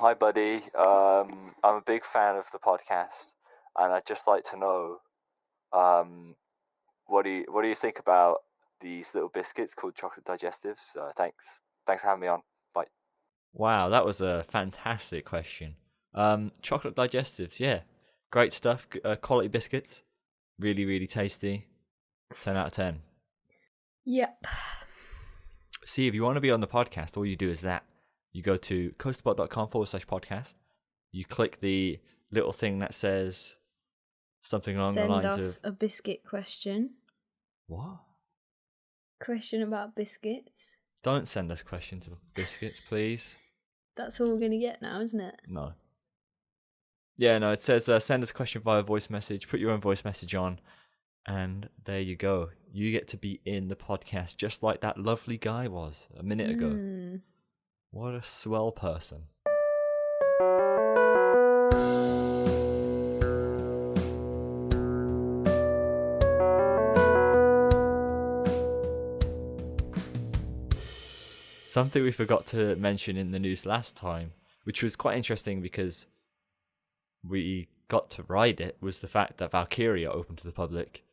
Hi, buddy. I'm a big fan of the podcast, and I'd just like to know, what do you think about these little biscuits called chocolate digestives? Thanks for having me on. Bye. Wow, that was a fantastic question. Chocolate digestives, yeah, great stuff. Quality biscuits, really, really tasty. 10 out of 10. Yep. See, if you want to be on the podcast, all you do is that. You go to coasterbot.com/podcast. You click the little thing that says something along the lines of... Send us a biscuit question. What? Question about biscuits. Don't send us questions about biscuits, please. That's all we're going to get now, isn't it? No. Yeah, no, it says send us a question via voice message. Put your own voice message on. And there you go. You get to be in the podcast just like that lovely guy was a minute ago. What a swell person. Something we forgot to mention in the news last time, which was quite interesting because we got to ride it, was the fact that Valkyria opened to the public.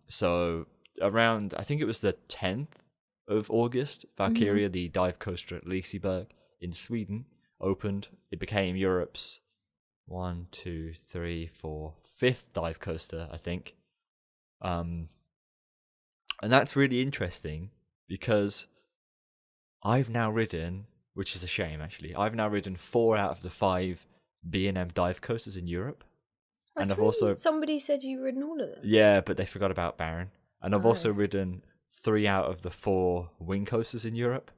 So around, I think it was the 10th of August, Valkyria, the dive coaster at Liseberg in Sweden, opened. It became Europe's 5th dive coaster, I think. And that's really interesting because I've now ridden, which is a shame actually, I've now ridden 4 out of the 5 B&M dive coasters in Europe. And I've also... Somebody said you've ridden all of them. Yeah, but they forgot about Baron. And I've also ridden 3 out of the 4 wing coasters in Europe.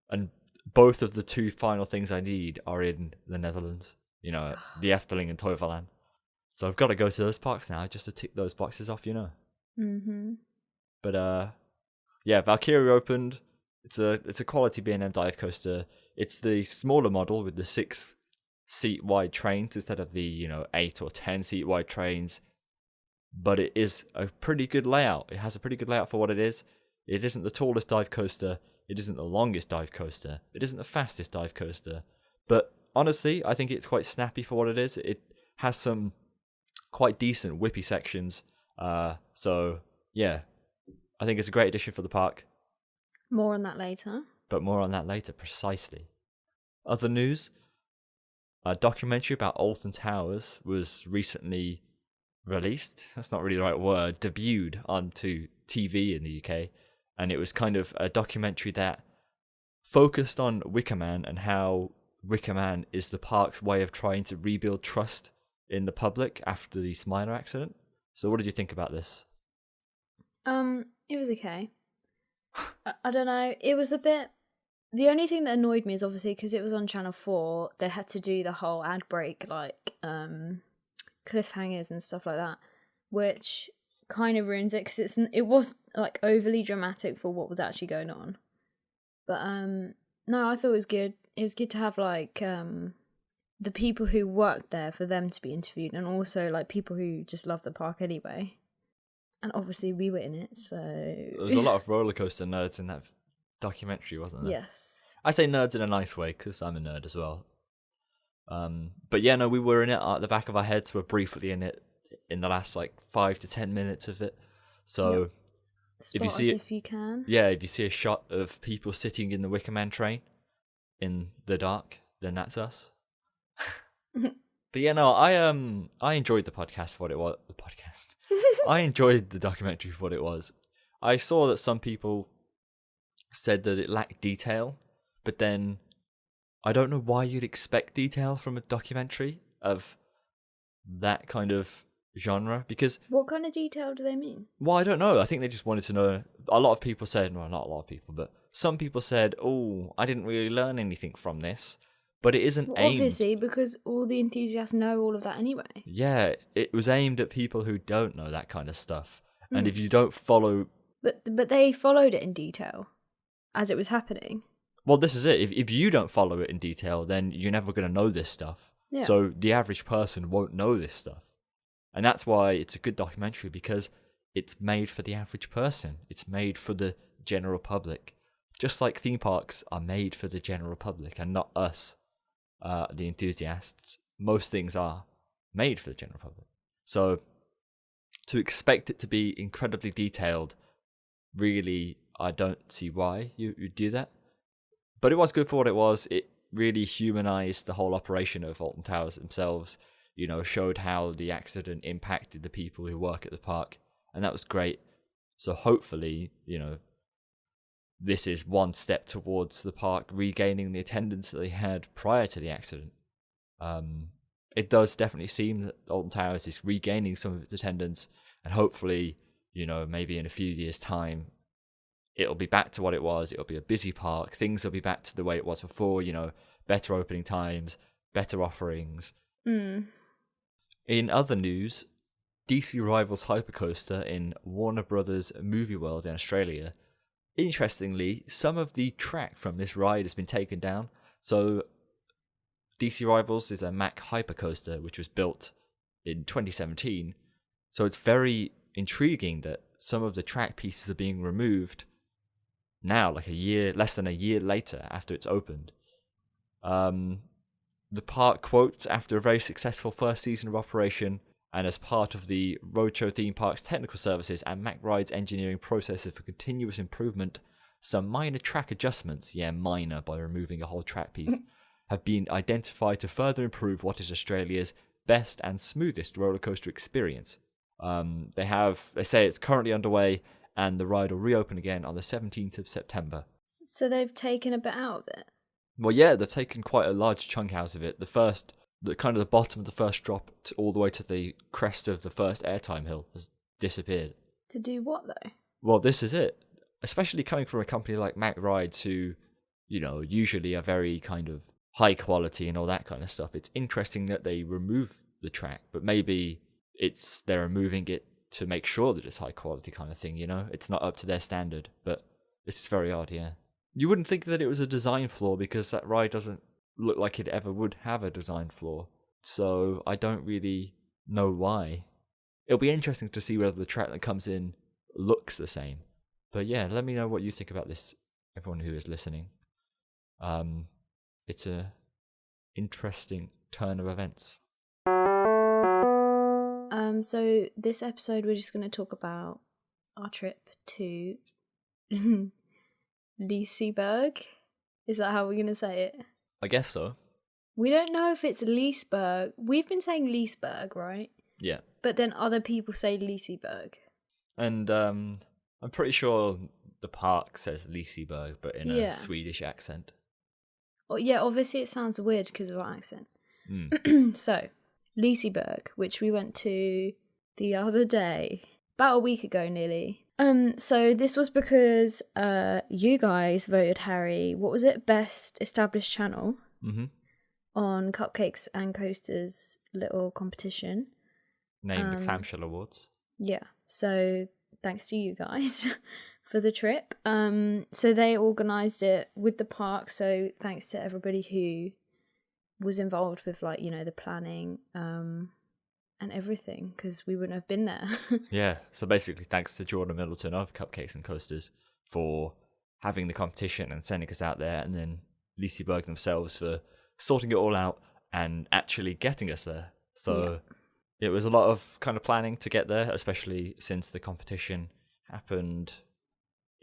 And both of the 2 final things I need are in the Netherlands. You know, the Efteling and Toverland. So I've got to go to those parks now just to tick those boxes off, you know. Mm-hmm. But, yeah, Valkyria opened. It's a quality B&M dive coaster. It's the smaller model with the 6-seat wide trains instead of the 8 or 10 seat wide trains, but it is a pretty good layout. It has a pretty good layout for what it is. It isn't the tallest dive coaster, it isn't the longest dive coaster, it isn't the fastest dive coaster, but honestly I think it's quite snappy for what it is. It has some quite decent whippy sections, so yeah, I think it's a great addition for the park. More on that later. But more on that later, precisely. Other news? A documentary about Alton Towers was recently released. That's not really the right word. Debuted onto TV in the UK. And it was kind of a documentary that focused on Wicker Man and how Wicker Man is the park's way of trying to rebuild trust in the public after the Smiler accident. So what did you think about this? It was okay. I don't know. It was a bit... The only thing that annoyed me is obviously because it was on Channel 4, they had to do the whole ad break, like cliffhangers and stuff like that, which kind of ruins it because it was like overly dramatic for what was actually going on. But no, I thought it was good. It was good to have like the people who worked there for them to be interviewed, and also like people who just love the park anyway. And obviously we were in it, so... There was a lot of roller coaster nerds in that documentary, wasn't there? Yes. I say nerds in a nice way, because I'm a nerd as well. But yeah, no, we were in it. At the back of our heads, we're briefly in it in the last, 5 to 10 minutes of it. So... Spot us if you can. Yeah, if you see a shot of people sitting in the Wicker Man train in the dark, then that's us. But yeah, no, I enjoyed the podcast for what it was. The podcast. I enjoyed the documentary for what it was. I saw that some people said that it lacked detail, but then I don't know why you'd expect detail from a documentary of that kind of genre, because... What kind of detail do they mean? Well, I don't know. I think they just wanted to know. A lot of people said, well, not a lot of people, but some people said, oh, I didn't really learn anything from this. But it isn't aimed... Obviously, because all the enthusiasts know all of that anyway. Yeah, it was aimed at people who don't know that kind of stuff. And if you don't follow... But they followed it in detail as it was happening. Well, this is it. If you don't follow it in detail, then you're never going to know this stuff. Yeah. So the average person won't know this stuff. And that's why it's a good documentary, because it's made for the average person. It's made for the general public. Just like theme parks are made for the general public and not us. the enthusiasts, most things are made for the general public. So to expect it to be incredibly detailed, really, I don't see why you do that. But it was good for what it was. It really humanized the whole operation of Alton Towers themselves, showed how the accident impacted the people who work at the park, and that was great. So hopefully, this is one step towards the park regaining the attendance that they had prior to the accident. It does definitely seem that Alton Towers is regaining some of its attendance, and hopefully, maybe in a few years' time, it'll be back to what it was. It'll be a busy park. Things will be back to the way it was before, better opening times, better offerings. In other news, DC Rivals Hypercoaster in Warner Brothers Movie World in Australia. Interestingly, some of the track from this ride has been taken down. So DC Rivals is a Mack hypercoaster which was built in 2017. So it's very intriguing that some of the track pieces are being removed now, like less than a year later after it's opened. The park quotes, after a very successful first season of operation, and as part of the Roadshow Theme Park's technical services and Mack Ride's engineering processes for continuous improvement, some minor track adjustments, minor by removing a whole track piece, have been identified to further improve what is Australia's best and smoothest roller coaster experience. They say it's currently underway, and the ride will reopen again on the 17th of September. So they've taken a bit out of it? Well, yeah, they've taken quite a large chunk out of it. The bottom of the first drop all the way to the crest of the first airtime hill has disappeared. To do what, though? Well, this is it. Especially coming from a company like Mack Rides, who, usually are very kind of high quality and all that kind of stuff. It's interesting that they remove the track, but maybe they're removing it to make sure that it's high quality kind of thing, It's not up to their standard, but this is very odd, yeah. You wouldn't think that it was a design flaw because that ride doesn't look like it ever would have a design flaw. So I don't really know why. It'll be interesting to see whether the track that comes in looks the same. But yeah, let me know what you think about this, everyone who is listening. It's a interesting turn of events. So this episode we're just going to talk about our trip to Liseberg. Is that how we're going to say it? I guess so. We don't know if it's Liseberg. We've been saying Liseberg, right? Yeah. But then other people say Liseberg. And I'm pretty sure the park says Liseberg, but in a Swedish accent. Oh, yeah, obviously it sounds weird because of our accent. So, Liseberg, which we went to the other day, about a week ago nearly. So this was because you guys voted Harry, what was it, best established channel on Cupcakes and Coasters little competition. Named the Clamshell Awards. Yeah, so thanks to you guys for the trip. So they organised it with the park, so thanks to everybody who was involved with the planning and everything, because we wouldn't have been there. Yeah, so basically thanks to Jordan Middleton of Cupcakes and Coasters for having the competition and sending us out there, and then Liseberg themselves for sorting it all out and actually getting us there. So it was a lot of kind of planning to get there, especially since the competition happened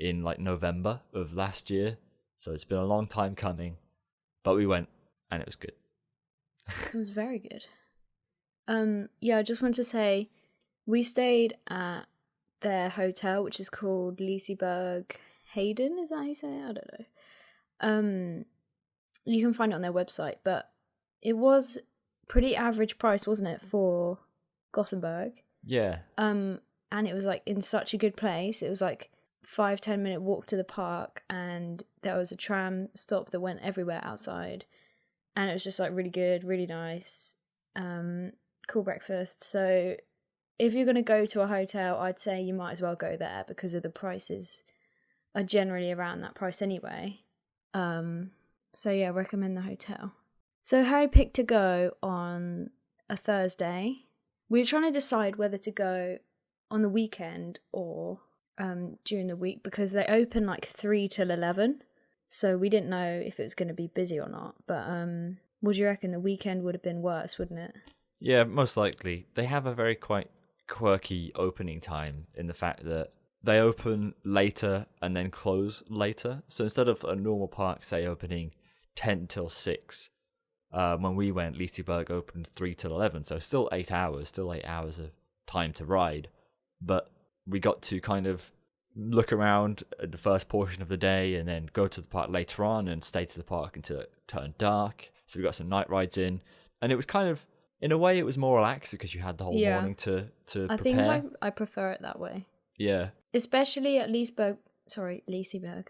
in November of last year. So it's been a long time coming, but we went and it was good. It was very good. I just want to say we stayed at their hotel, which is called Liseberg Hayden. Is that how you say it? I don't know. You can find it on their website, but it was pretty average price, wasn't it, for Gothenburg? Yeah. And it was in such a good place. It was 5-10 minute walk to the park, and there was a tram stop that went everywhere outside, and it was just really good, really nice. Cool breakfast. So if you're going to go to a hotel, I'd say you might as well go there because of the prices are generally around that price anyway. So yeah, recommend the hotel. So Harry picked to go on a Thursday. We were trying to decide whether to go on the weekend or during the week because they open 3 till 11. So we didn't know if it was going to be busy or not. But What do you reckon? The weekend would have been worse, wouldn't it? Yeah, most likely. They have a very quite quirky opening time in the fact that they open later and then close later. So instead of a normal park, say, opening 10 till 6, when we went, Liseberg opened 3 till 11. So still 8 hours, still 8 hours of time to ride. But we got to kind of look around at the first portion of the day and then go to the park later on and stay to the park until it turned dark. So we got some night rides in. And it was kind of, in a way, it was more relaxed because you had the whole morning to prepare. I think I prefer it that way. Yeah. Especially at Liseberg,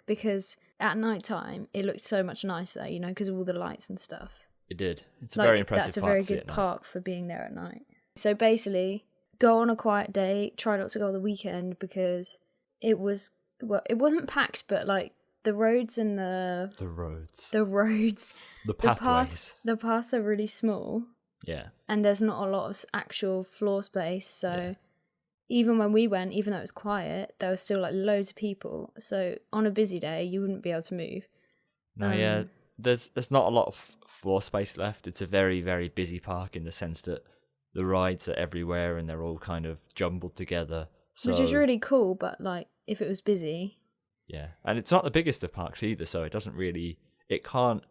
because at night time it looked so much nicer, you know, because of all the lights and stuff. It did. It's a very impressive park. park. That's a very good park for being there at night. So basically, go on a quiet day, try not to go on the weekend because it wasn't packed, but like the roads and the pathways, the paths are really small. Yeah. And there's not a lot of actual floor space, so even when we went, even though it was quiet, there was still like loads of people. So on a busy day, you wouldn't be able to move. No, there's not a lot of floor space left. It's a very, very busy park in the sense that the rides are everywhere and they're all kind of jumbled together. So, which is really cool, but like if it was busy. Yeah, and it's not the biggest of parks either, so it can't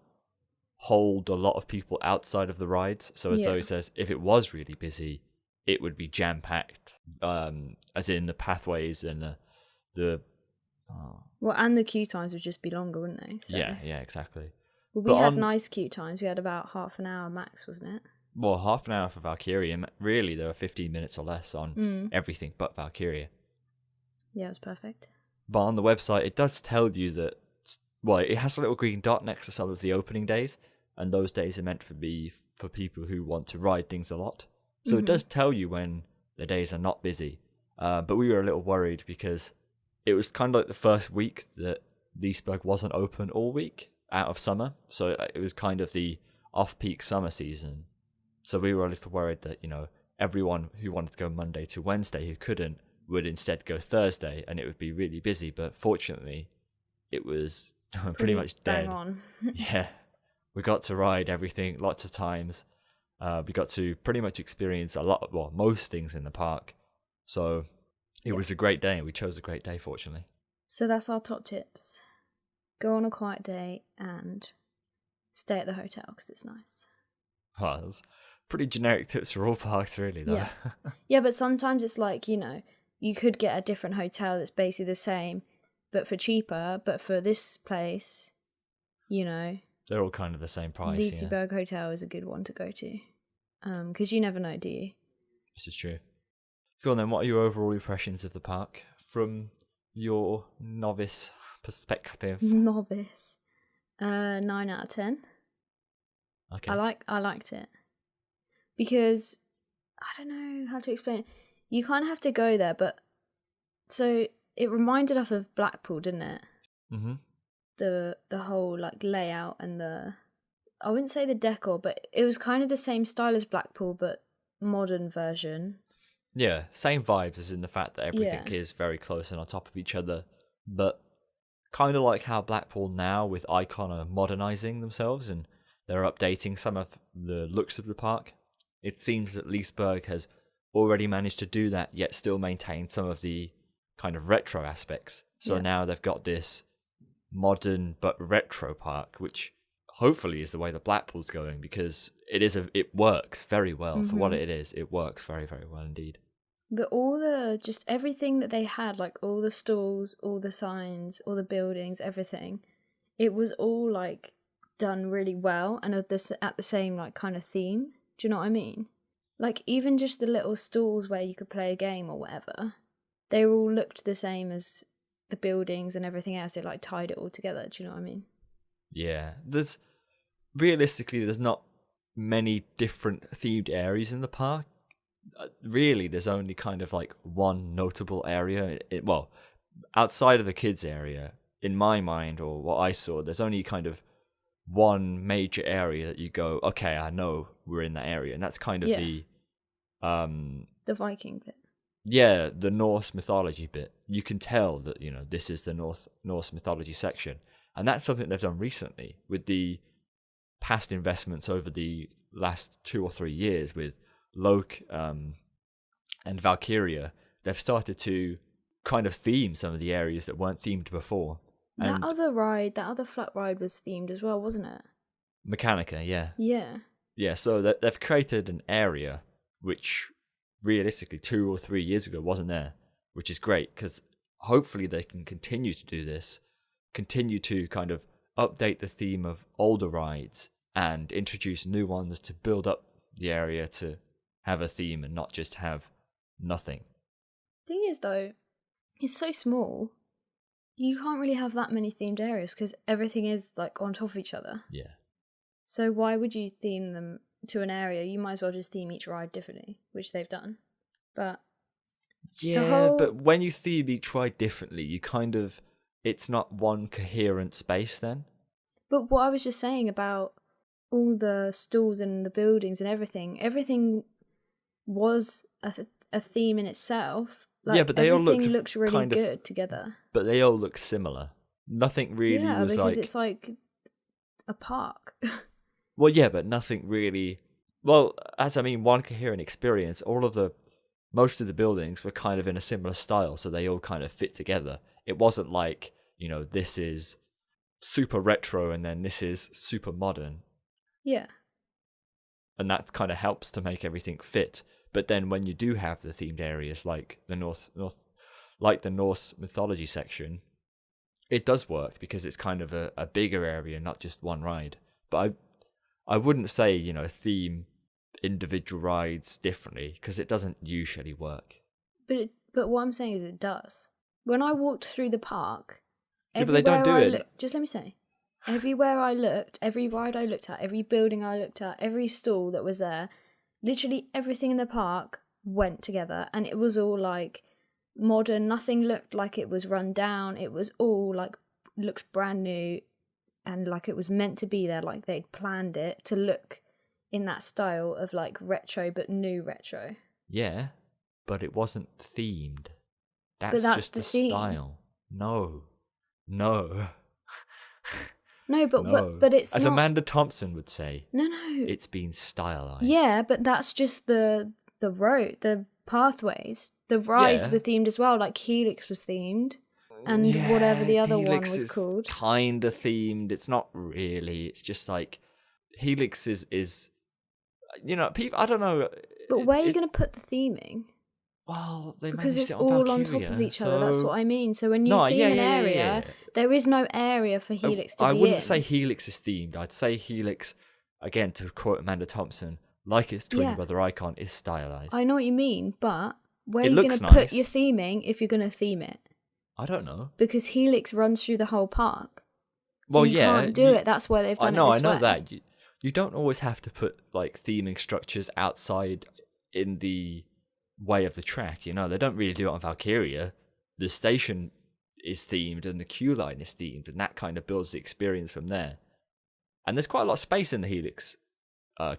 hold a lot of people outside of the rides. So as Zoe says, if it was really busy, it would be jam-packed, as in the pathways and the and the queue times would just be longer, wouldn't they? So. Yeah, exactly. Well, we had nice queue times. We had about half an hour max, wasn't it? Well, half an hour for Valkyria. Really, there were 15 minutes or less on everything but Valkyria. Yeah, it was perfect. But on the website, it does tell you that, well, it has a little green dot next to some of the opening days, and those days are meant for people who want to ride things a lot. So it does tell you when the days are not busy. But we were a little worried because it was kind of like the first week that Liseberg wasn't open all week out of summer. So it was kind of the off-peak summer season. So we were a little worried that, you know, everyone who wanted to go Monday to Wednesday who couldn't would instead go Thursday and it would be really busy. But fortunately, it was pretty much dead. Bang on. Yeah. We got to ride everything lots of times. We got to pretty much experience most things in the park. So it was a great day. We chose a great day, fortunately. So that's our top tips. Go on a quiet day and stay at the hotel because it's nice. Well, that's pretty generic tips for all parks, really, though. Yeah. Yeah, but sometimes it's like, you know, you could get a different hotel that's basically the same, but for cheaper. But for this place, you know, they're all kind of the same price. Liseberg Hotel is a good one to go to. Because you never know, do you? This is true. Go on then, what are your overall impressions of the park from your novice perspective? Novice. 9 out of 10. Okay. I liked it. Because, I don't know how to explain it. You kind of have to go there, but... So, it reminded us of Blackpool, didn't it? Mm-hmm. The whole, like, layout and the... I wouldn't say the decor, but it was kind of the same style as Blackpool, but modern version. Yeah, same vibes as in the fact that everything is very close and on top of each other, but kind of like how Blackpool now with Icon are modernising themselves and they're updating some of the looks of the park. It seems that Liseberg has already managed to do that, yet still maintain some of the kind of retro aspects. So now they've got this modern but retro park, which hopefully is the way that Blackpool's going, because it works very well for what it is. It works very, very well indeed. But just everything that they had, like all the stalls, all the signs, all the buildings, everything, it was all like done really well and at the same like kind of theme. Do you know what I mean? Like even just the little stalls where you could play a game or whatever, they all looked the same as the buildings and everything else. It like tied it all together. Do you know what I mean? Yeah, there's not many different themed areas in the park. Really, there's only kind of like one notable area. Outside of the kids area, in my mind, or what I saw, there's only kind of one major area that you go, okay, I know we're in that area, and that's kind of the Viking bit. Yeah, the Norse mythology bit. You can tell that, you know, this is the Norse mythology section. And that's something they've done recently with the past investments over the last 2 or 3 years with Loke and Valkyria, they've started to kind of theme some of the areas that weren't themed before. And that other flat ride was themed as well, wasn't it? Mechanica, yeah. Yeah. Yeah, so they've created an area which realistically 2 or 3 years ago wasn't there, which is great because hopefully they can continue to do this, continue to kind of update the theme of older rides and introduce new ones to build up the area to have a theme and not just have nothing. Thing is, though, it's so small. You can't really have that many themed areas because everything is like on top of each other. Yeah. So why would you theme them to an area? You might as well just theme each ride differently, which they've done. But yeah, but when you theme each ride differently, you kind of, it's not one coherent space then. But what I was just saying about all the stalls and the buildings and everything was a theme in itself. Like, yeah, but they all looks really good together. But they all look similar. Nothing really was because it's like a park. Well, yeah, but nothing really. Well, one coherent experience. Most of the buildings were kind of in a similar style, so they all kind of fit together. It wasn't like, this is super retro and then this is super modern. Yeah. And that kind of helps to make everything fit. But then when you do have the themed areas like the Norse mythology section, it does work because it's kind of a bigger area, not just one ride. But I wouldn't say, theme individual rides differently because it doesn't usually work. But what I'm saying is it does. When I walked through the park, but they don't do it. Just let me say. Everywhere I looked, every ride I looked at, every building I looked at, every stall that was there, literally everything in the park went together and it was all like modern. Nothing looked like it was run down. It was all like looked brand new and like it was meant to be there, like they'd planned it to look in that style of like retro but new retro. Yeah, but it wasn't themed. That's just the the theme. style. No. No, but it's as not... Amanda Thompson would say. No. It's been stylized. Yeah, but that's just the road, the pathways. The rides were themed as well. Like Helix was themed, and whatever the other Helix one was is called. Kind of themed. It's not really. It's just like Helix is. People. I don't know. But where are you going to put the theming? Well, because it's all on top of each other. That's what I mean. So when you theme an area, there is no area for Helix to be in. I wouldn't say Helix is themed. I'd say Helix, again, to quote Amanda Thompson, like its twin brother Icon, is stylized. I know what you mean, but where are you going to put your theming if you're going to theme it? I don't know. Because Helix runs through the whole park. So you can't do it. That's why they've done it this way. I know that. You don't always have to put like theming structures outside in the way of the track. They don't really do it on Valkyria. The station is themed and the queue line is themed, and that kind of builds the experience from there. And there's quite a lot of space in the Helix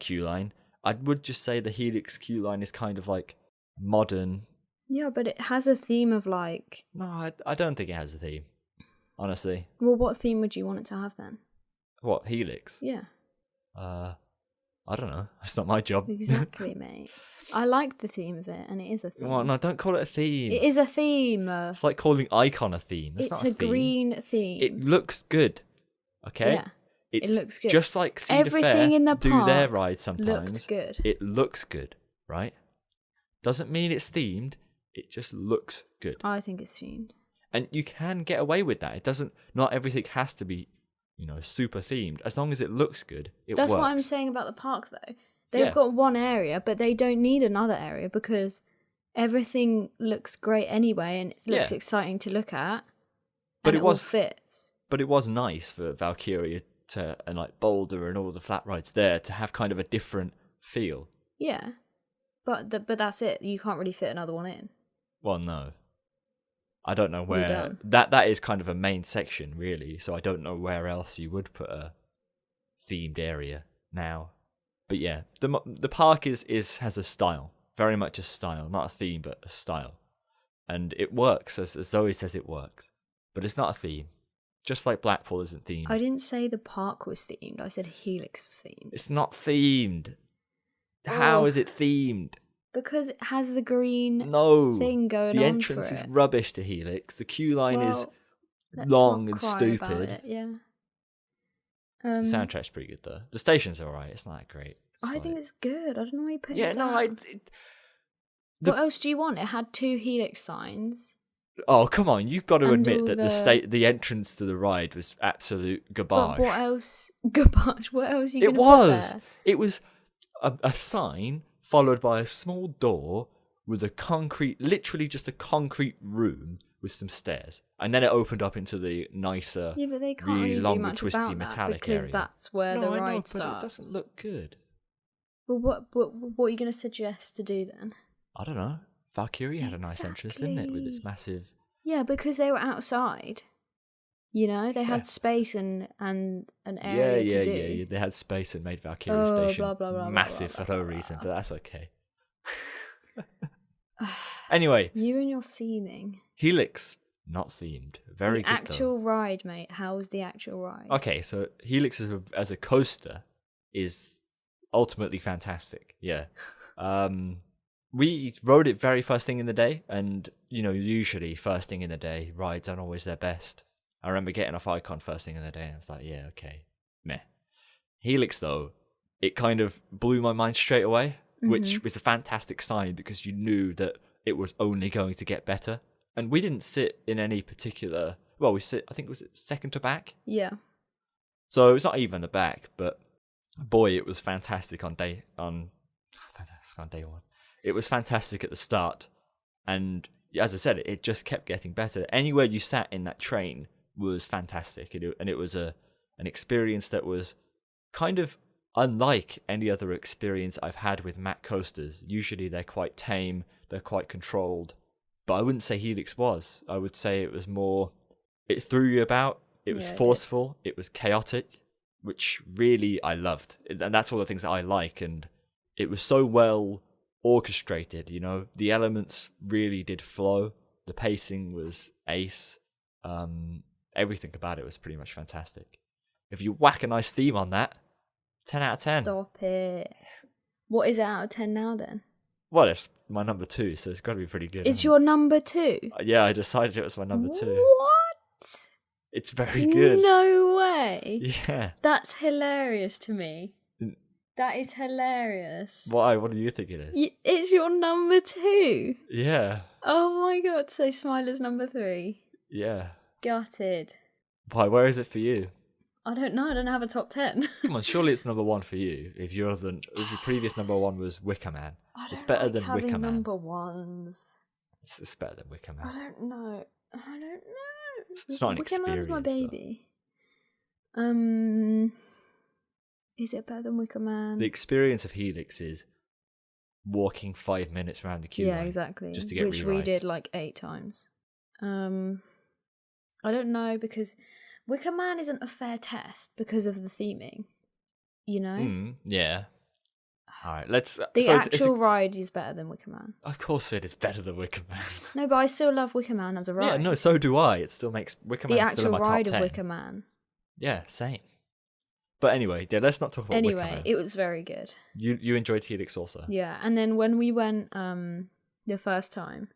queue line. I would just say the Helix queue line is kind of like modern. Yeah, but it has a theme of like... No, I don't think it has a theme, honestly. Well, what theme would you want it to have then? What, Helix? Yeah. I don't know. It's not my job. Exactly, mate. I like the theme of it, and it is a theme. Well, no, don't call it a theme. It is a theme. It's like calling Icon a theme. It's not a theme. Green theme. It looks good. Okay? Yeah. It looks good. Just like Cedar Fair in the do their ride sometimes. Looks good. It looks good, right? Doesn't mean it's themed. It just looks good. I think it's themed. And you can get away with that. Not everything has to be, super themed. As long as it looks good, it works. That's what I'm saying about the park, though. They've got one area, but they don't need another area because everything looks great anyway, and it looks exciting to look at. But it all fits. But it was nice for Valkyria and like Boulder and all the flat rides there to have kind of a different feel. Yeah, but that's it. You can't really fit another one in. Well, no. I don't know where that is kind of a main section, really. So I don't know where else you would put a themed area now. But yeah, the park has a style, very much a style, not a theme, but a style, and it works as Zoe says it works. But it's not a theme. Just like Blackpool isn't themed. I didn't say the park was themed. I said Helix was themed. It's not themed. How is it themed? Because it has the green thing going on the entrance for is it. rubbish to Helix. The queue line is let's long not and cry stupid. about it, yeah. The soundtrack's pretty good though. The station's alright. It's not that great. I think it's good. I don't know why you put it Yeah, down. no, What else do you want? It had 2 Helix signs. Oh, come on. You've got to And admit all that the entrance to the ride was absolute garbage. But what else? Garbage. What else are you It going to was. put there? It was a sign followed by a small door with literally just a concrete room with some stairs. And then it opened up into the nicer, Yeah, but they can't really really long do and much twisty about metallic that because area. that's where the I know, ride but starts. it doesn't look good. Well, what are you going to suggest to do then? I don't know. Valkyrie had a nice entrance, didn't it? With its Exactly. massive... Yeah, because they were outside. You know, they had space and an area to do. Yeah. They had space and made Valkyrie Station blah, blah, blah, massive blah, for no blah, reason, blah. but that's okay. Anyway, You and your theming. Helix, not themed. Very the good actual ride, mate. How was the actual ride? Okay, so Helix as a coaster is ultimately fantastic. Yeah. We rode it very first thing in the day, and usually first thing in the day rides aren't always their best. I remember getting off Icon first thing in the day, and I was like, yeah, okay, meh. Helix though, it kind of blew my mind straight away, which was a fantastic sign because you knew that it was only going to get better. And we didn't sit in any particular. Well, I think it was second to back. Yeah. So it's not even the back, but boy, it was fantastic on day one. It was fantastic at the start, and as I said, it just kept getting better. Anywhere you sat in that train was fantastic, and it was an experience that was kind of unlike any other experience I've had with Mack coasters. Usually they're quite tame, they're quite controlled, but I wouldn't say Helix was. I would say it was more, it threw you about, it was forceful, it was chaotic, which really I loved. And that's all the things that I like, and it was so well orchestrated, the elements really did flow. The pacing was ace. Everything about it was pretty much fantastic. If you whack a nice theme on that, 10 out of 10. Stop it. What is it out of 10 now then? Well, it's my number 2, so it's got to be pretty good. It's your number 2? Yeah, I decided it was my number 2. What? It's very good. No way. Yeah. That's hilarious to me. That is hilarious. Why? What do you think it is? It's your number 2? Yeah. Oh my god, so Smiler's number 3. Yeah. Gutted. Why? Where is it for you? I don't know, I don't have a top 10. Come on, surely it's number 1 for you. If your previous number 1 was Wicker Man, it's better like than having Wicker Man. number 1s. It's better than Wicker Man. I don't know. It's not an Wicker Man's experience. my baby. Is it better than Wicker Man? The experience of Helix is walking 5 minutes around the queue line. Exactly. Just to get which we did like 8 times. I don't know, because Wicker Man isn't a fair test because of the theming. Yeah. All right, let's. The actual ride is better than Wicker Man. Of course, it is better than Wicker Man. No, but I still love Wicker Man as a ride. Yeah, no, so do I. It still makes Wicker Man still in my top 10. The actual ride of Wicker Man. Yeah, same. But anyway, let's not talk about Wicker Man. It was very good. You enjoyed Helix also. Yeah, and then when we went the first time,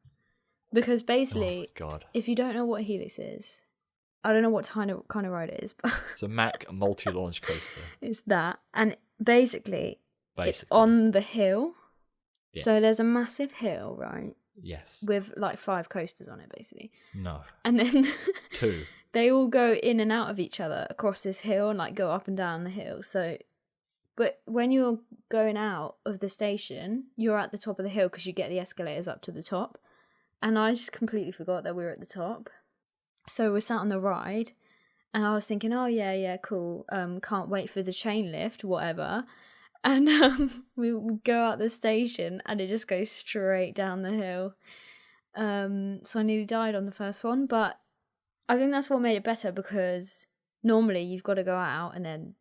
because basically, if you don't know what Helix is, I don't know what kind of ride it is, but it's a Mack multi-launch coaster. It's that, and basically, it's on the hill. Yes. So there's a massive hill, right? Yes. With like 5 coasters on it, basically. No. And then 2. They all go in and out of each other across this hill and like go up and down the hill. So, but when you're going out of the station, you're at the top of the hill because you get the escalators up to the top. And I just completely forgot that we were at the top. So we sat on the ride and I was thinking, oh yeah, cool. Can't wait for the chain lift, whatever. And we go out the station and it just goes straight down the hill. So I nearly died on the first one, but I think that's what made it better, because normally you've got to go out and then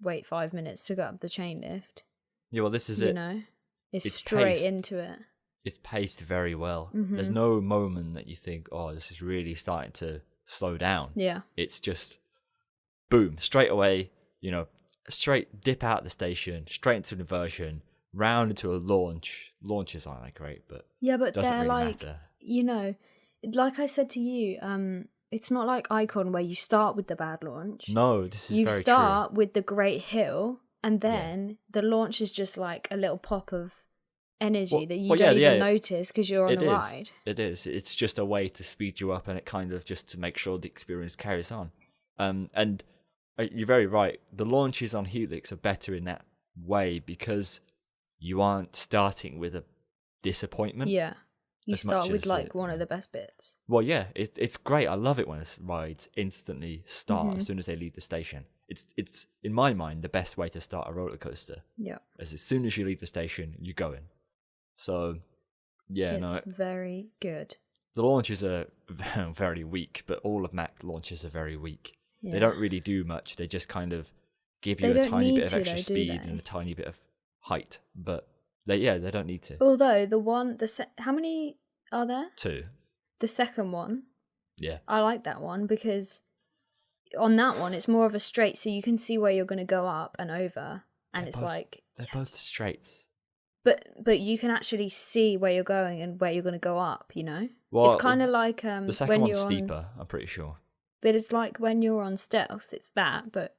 wait 5 minutes to go up the chain lift. Yeah, well, this is it. It's straight paced. into it. It's paced very well. Mm-hmm. There's no moment that you think, oh, this is really starting to slow down. Yeah. It's just boom, straight away, straight dip out the station, straight into an inversion, round into a launch. Launches aren't that great, but Yeah, but doesn't they're really like, matter. like I said to you, it's not like Icon where you start with the bad launch. No, this is You very start true. with the great hill, and then the launch is just like a little pop of energy that you don't even notice because you're on the ride. It is. It's just a way to speed you up, and it kind of just to make sure the experience carries on. And you're very right. The launches on Helix are better in that way because you aren't starting with a disappointment. Yeah. You as much start with as like one of the best bits. Well, yeah, it's great. I love it when rides instantly start as soon as they leave the station. It's in my mind the best way to start a roller coaster. Yeah. As soon as you leave the station, you go in. So, yeah, it's very good. The launches are very weak, but all of Mac launches are very weak. Yeah. They don't really do much. They just kind of give you a tiny bit of extra speed and a tiny bit of height, but they don't need to. Although how many are there? 2. The second one. Yeah. I like that one because on that one it's more of a straight, so you can see where you're going to go up and over, and they're both straights. But you can actually see where you're going and where you're going to go up. Well, it's kind of like the second one's steeper. I'm pretty sure. But it's like when you're on stealth, it's that, but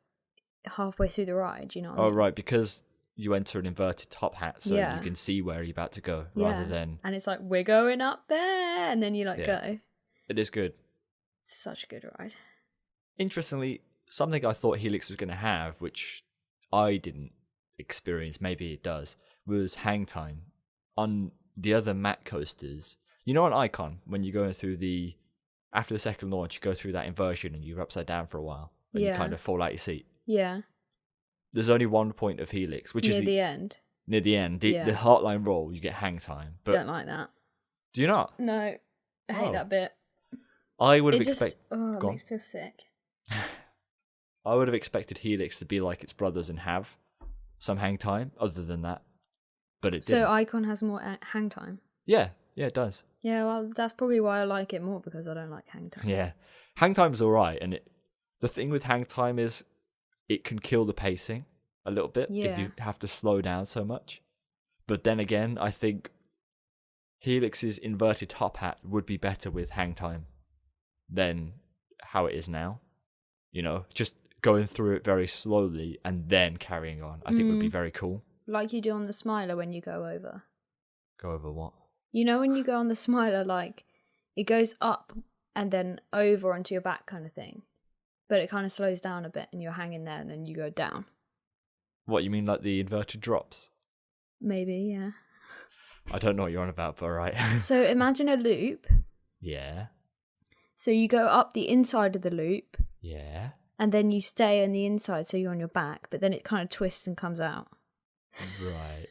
halfway through the ride. You know. Oh right, because you enter an inverted top hat, so you can see where you're about to go, rather than. And it's like we're going up there, and then you go. It is good. It's such a good ride. Interestingly, something I thought Helix was going to have, which I didn't experience, maybe it does, was hang time. On the other Mac coasters, on Icon, when you're going through after the second launch, you go through that inversion and you're upside down for a while, and you kind of fall out your seat. Yeah. There's only one point of Helix, which is the end. Near the end, the Heartline roll, you get hang time. But don't like that. Do you not? No, I hate that bit. I would have expected. It makes me feel sick. I would have expected Helix to be like its brothers and have some hang time. Other than that, but it didn't. So Icon has more hang time. Yeah, it does. Yeah, well, that's probably why I like it more, because I don't like hang time. Yeah, hang time's all right, and the thing with hang time is it can kill the pacing a little bit if you have to slow down so much. But then again, I think Helix's inverted top hat would be better with hang time than how it is now. Just going through it very slowly and then carrying on, I think would be very cool. Like you do on the Smiler when you go over. Go over what? When you go on the Smiler, like, it goes up and then over onto your back kind of thing. But it kind of slows down a bit and you're hanging there and then you go down. What, you mean like the inverted drops? Maybe, yeah. I don't know what you're on about, but alright. So imagine a loop. Yeah. So you go up the inside of the loop. Yeah. And then you stay on the inside, so you're on your back, but then it kind of twists and comes out. Right.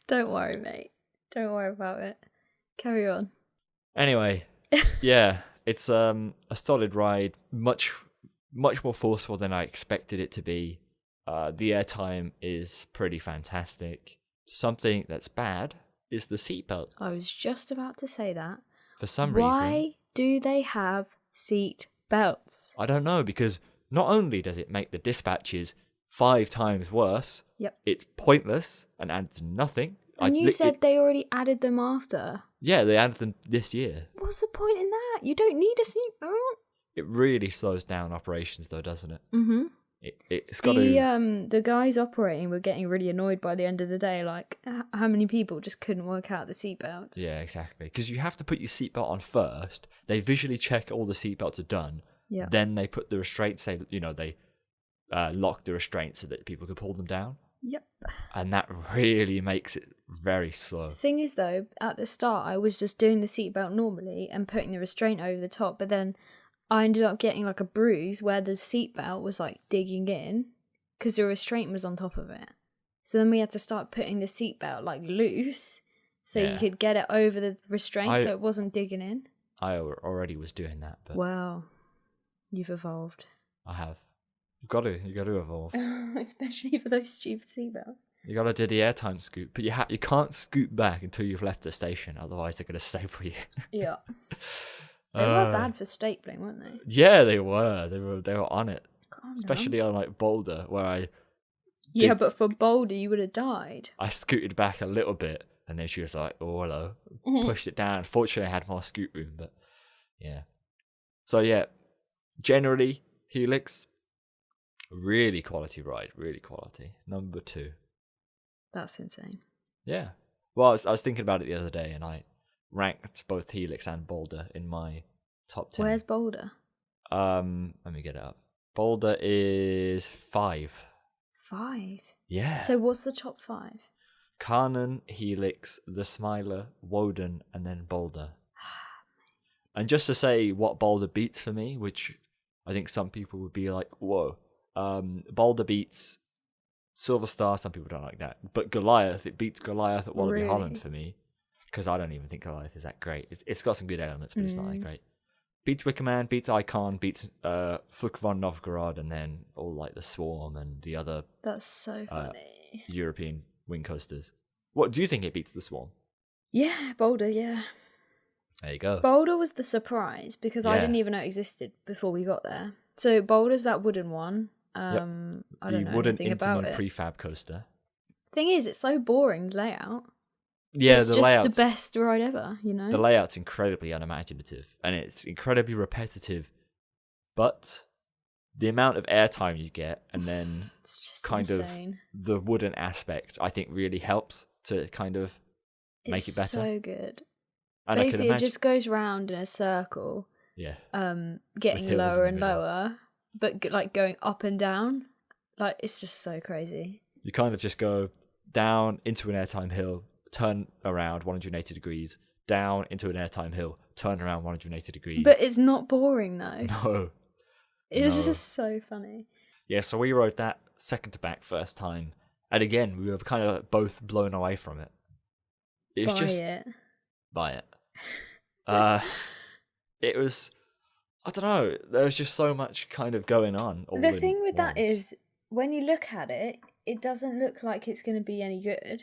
Don't worry, mate. Don't worry about it. Carry on. Anyway, yeah, it's a solid ride, much more forceful than I expected it to be. The airtime is pretty fantastic. Something that's bad is the seatbelts. I was just about to say that. For some reason. Why do they have seat belts? I don't know, because not only does it make the dispatches 5 times worse, it's pointless and adds nothing. And you said they already added them after. Yeah, they added them this year. What's the point in that? You don't need a seatbelt. It really slows down operations, though, doesn't it? Mm-hmm. It's got to... The guys operating were getting really annoyed by the end of the day. Like, how many people just couldn't work out the seatbelts? Yeah, exactly. Because you have to put your seatbelt on first. They visually check all the seatbelts are done. Yeah. Then they put the restraints. They lock the restraints so that people could pull them down. Yep. And that really makes it very slow. Thing is, though, at the start, I was just doing the seatbelt normally and putting the restraint over the top, but then I ended up getting like a bruise where the seatbelt was like digging in because the restraint was on top of it. So then we had to start putting the seatbelt like loose so you could get it over the restraint so it wasn't digging in. I already was doing that. But wow. You've evolved. I have. You got to evolve. Especially for those stupid seatbelts. You got to do the airtime scoot, but you can't scoot back until you've left the station, otherwise they're going to stay for you. Yeah. They were bad for stapling, weren't they? Yeah, they were. They were on it, Calm down. especially on like Boulder, where Yeah, did but for Boulder, you would have died. I scooted back a little bit, and then she was like, "Oh, hello," pushed it down. Fortunately, I had more scoot room, but yeah. So yeah, generally Helix, really quality ride, really quality. Number 2. That's insane. Yeah. Well, I was thinking about it the other day, and I ranked both Helix and Boulder in my top 10. Where's Boulder? Let me get it up. Boulder is 5. 5. Yeah. So what's the top 5? Carnan, Helix, the Smiler, Woden, and then Boulder. And just to say what Boulder beats for me, which I think some people would be like, whoa. Boulder beats Silver Star, some people don't like that. But Goliath, it beats Goliath at Wallaby Really? Holland for me. Because I don't even think Goliath is that great. It's got some good elements, but it's not that great. Beats Wickerman, beats Icon, beats Fluk von Novgorod, and then all like the Swarm and the other That's so funny. European wing coasters. What do you think it beats the Swarm? Yeah, Boulder, yeah. There you go. Boulder was the surprise because I Yeah. didn't even know it existed before we got there. So Boulder's that wooden one. I The don't know wooden anything about Intamin it. prefab coaster. Thing is, it's so boring layout. Yeah, it's the just layout's the best ride ever, you know? the layout's incredibly unimaginative and it's incredibly repetitive, but the amount of airtime you get and then It's just kind insane. of the wooden aspect, I think really helps to kind of make it better. So good. And I can Basically, it imagine, just goes round in a circle, yeah, getting hills in lower the and middle. lower, but like going up and down. Like, it's just so crazy. you kind of just go down into an airtime hill, turn around 180 degrees, down into an airtime hill, turn around 180 degrees. But it's not boring, though. No. It's no. just so funny. Yeah, so we rode that second to back first time. And again, we were kind of both blown away from it. It's Buy just it. buy it. It was, I don't know, there was just so much kind of going on. The thing with that is, when you look at it, it doesn't look like it's going to be any good.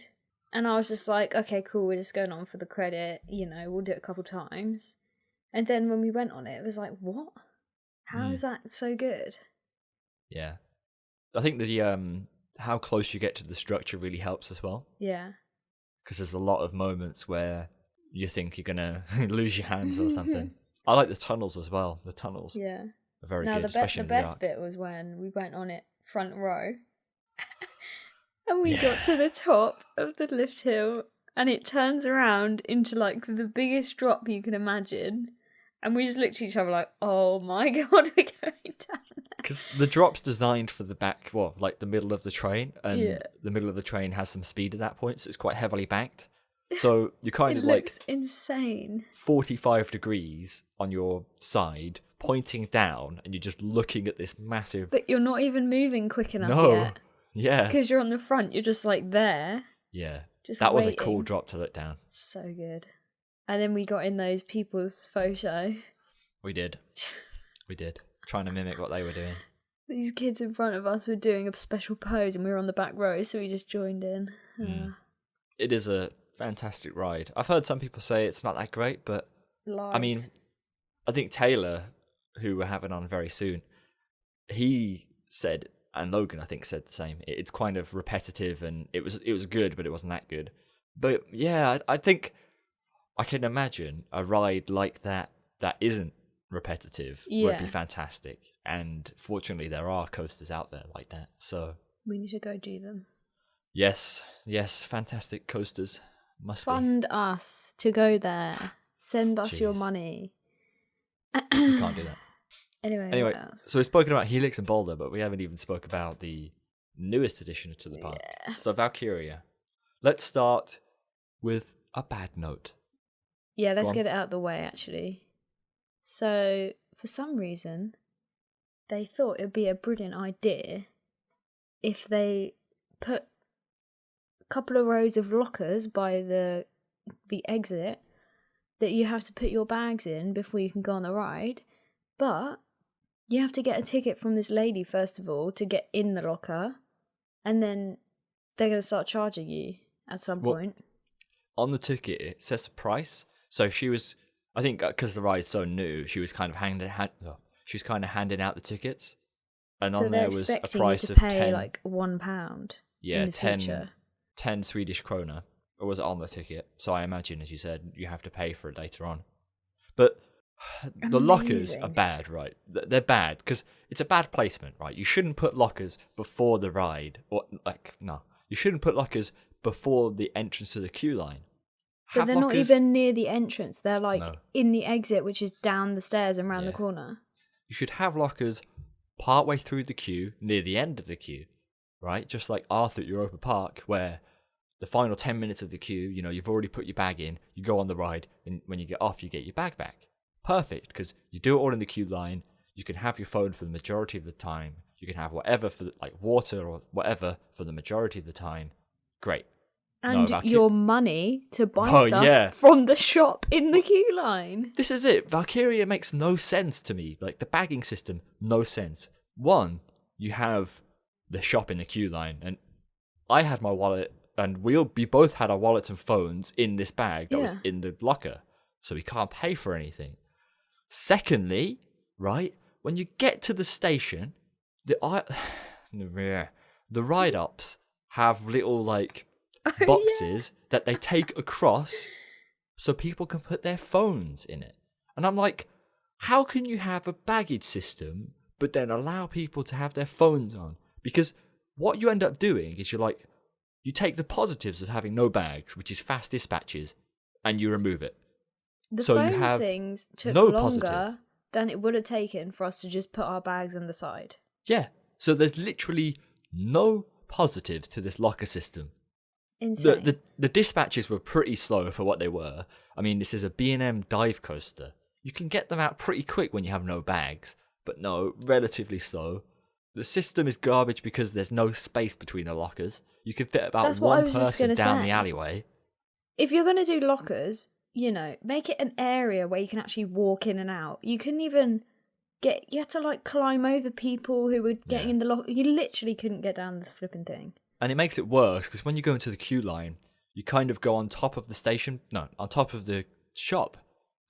And I was just like, okay, cool, we're just going on for the credit, you know, we'll do it a couple times. And then when we went on it was like, what? How is that so good? Yeah. I think the how close you get to the structure really helps as well. Yeah. Because there's a lot of moments where you think you're going to lose your hands or something. I like the tunnels as well. The tunnels Yeah. are very Now, good, the especially in the best dark. bit was when we went on it front row. And we got to the top of the lift hill and it turns around into like the biggest drop you can imagine. And we just looked at each other like, oh my God, we're going down there. Because the drop's designed for the back, well, like the middle of the train, and Yeah. the middle of the train has some speed at that point, so it's quite heavily banked. So you're kind It of like looks insane. 45 degrees on your side, pointing down, and you're just looking at this massive. But you're not even moving quick enough No, yet. yeah, Because you're on the front, you're just like there. yeah. Just That was a cool waiting. drop to look down. So good. And then we got in those people's photo. We did, trying to mimic what they were doing. These kids in front of us were doing a special pose and we were on the back row, so we just joined in. It is a fantastic ride. I've heard some people say it's not that great, but Lies. I mean, I think Taylor, who we're having on very soon, he said, and Logan I think said the same. It's kind of repetitive, and it was good, but it wasn't that good. But yeah, I think I can imagine a ride like that isn't repetitive would be Yeah. fantastic. And fortunately, there are coasters out there like that. So We need to go do them. yes, fantastic coasters must Fund us to go there. Send us your Jeez. money. be. We can't do that. Anyway, what else? So we've spoken about Helix and Boulder, but we haven't even spoke about the newest addition to the park. Yeah. So Valkyria. Let's start with a bad note. Yeah, let's on. get it out of the way, actually. So, for some reason, they thought it would be a brilliant idea if they put a couple of rows of lockers by the exit that you have to put your bags in before you can go on the ride. But you have to get a ticket from this lady, first of all, to get in the locker. And then they're going to start charging you at some Well, point. On the ticket, it says the price. So she was I think because the ride's so new, she was kind of handing out the tickets, and So on they're there was a expecting price you of to pay 10, like £1 yeah, in the 10, future. 10 Swedish krona, or was it on the ticket? So I imagine, as you said, you have to pay for it later on. But the lockers are Amazing. bad, right? They're bad because it's a bad placement, right? You shouldn't put lockers before the ride, or no, you shouldn't put lockers before the entrance to the queue line. But they're not even near the entrance. They're like No. in the exit, which is down the stairs and round the Yeah. corner. You should have lockers partway through the queue, near the end of the queue, right? Just like Arthur at Europa Park, where the final 10 minutes of the queue, you've already put your bag in, you go on the ride, and when you get off, you get your bag back. Perfect, because you do it all in the queue line. You can have your phone for the majority of the time. You can have whatever for like water or whatever for the majority of the time. Great. And No, your money to buy Oh, stuff yeah. from the shop in the queue line. This is it. Valkyria makes no sense to me. Like the bagging system, no sense. One, you have the shop in the queue line, and I had my wallet, and we both had our wallets and phones in this bag that was Yeah. in the locker, so we can't pay for anything. Secondly, right, when you get to the station, the ride ups have little like Oh, boxes that they take across so people can put their phones in it. And I'm like, how can you have a baggage system but then allow people to have their phones on? Because what you end up doing is you take the positives of having no bags, which is fast dispatches, and you remove it. The So phone you have things took no longer positive. than it would have taken for us to just put our bags on the side. Yeah. So there's literally no positives to this locker system. Insane. The dispatches were pretty slow for what they were. I mean, this is a B&M dive coaster. You can get them out pretty quick when you have no bags, but no, relatively slow. The system is garbage because there's no space between the lockers. You can fit about That's what I one was just person gonna down say. the alleyway. If you're going to do lockers, make it an area where you can actually walk in and out. You couldn't even you had to like climb over people who were getting Yeah. in the locker. You literally couldn't get down the flipping thing. And it makes it worse because when you go into the queue line, you kind of go on top of the station, no, on top of the shop.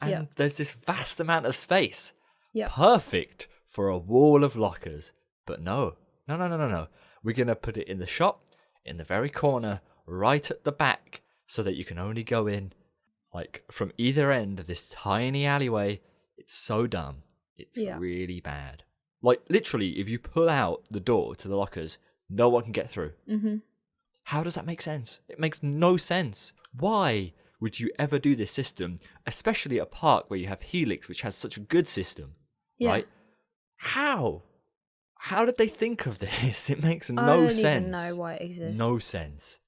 And Yeah. there's this vast amount of space. Yeah. Perfect for a wall of lockers. But no. We're going to put it in the shop, in the very corner, right at the back, so that you can only go in, like, from either end of this tiny alleyway. It's so dumb. It's Yeah. really bad. Like, literally, if you pull out the door to the lockers, no one can get through. Mm-hmm. How does that make sense? It makes no sense. Why would you ever do this system, especially at a park where you have Helix, which has such a good system, Yeah. right? How? How did they think of this? It makes no I don't sense. even know why it exists. No sense.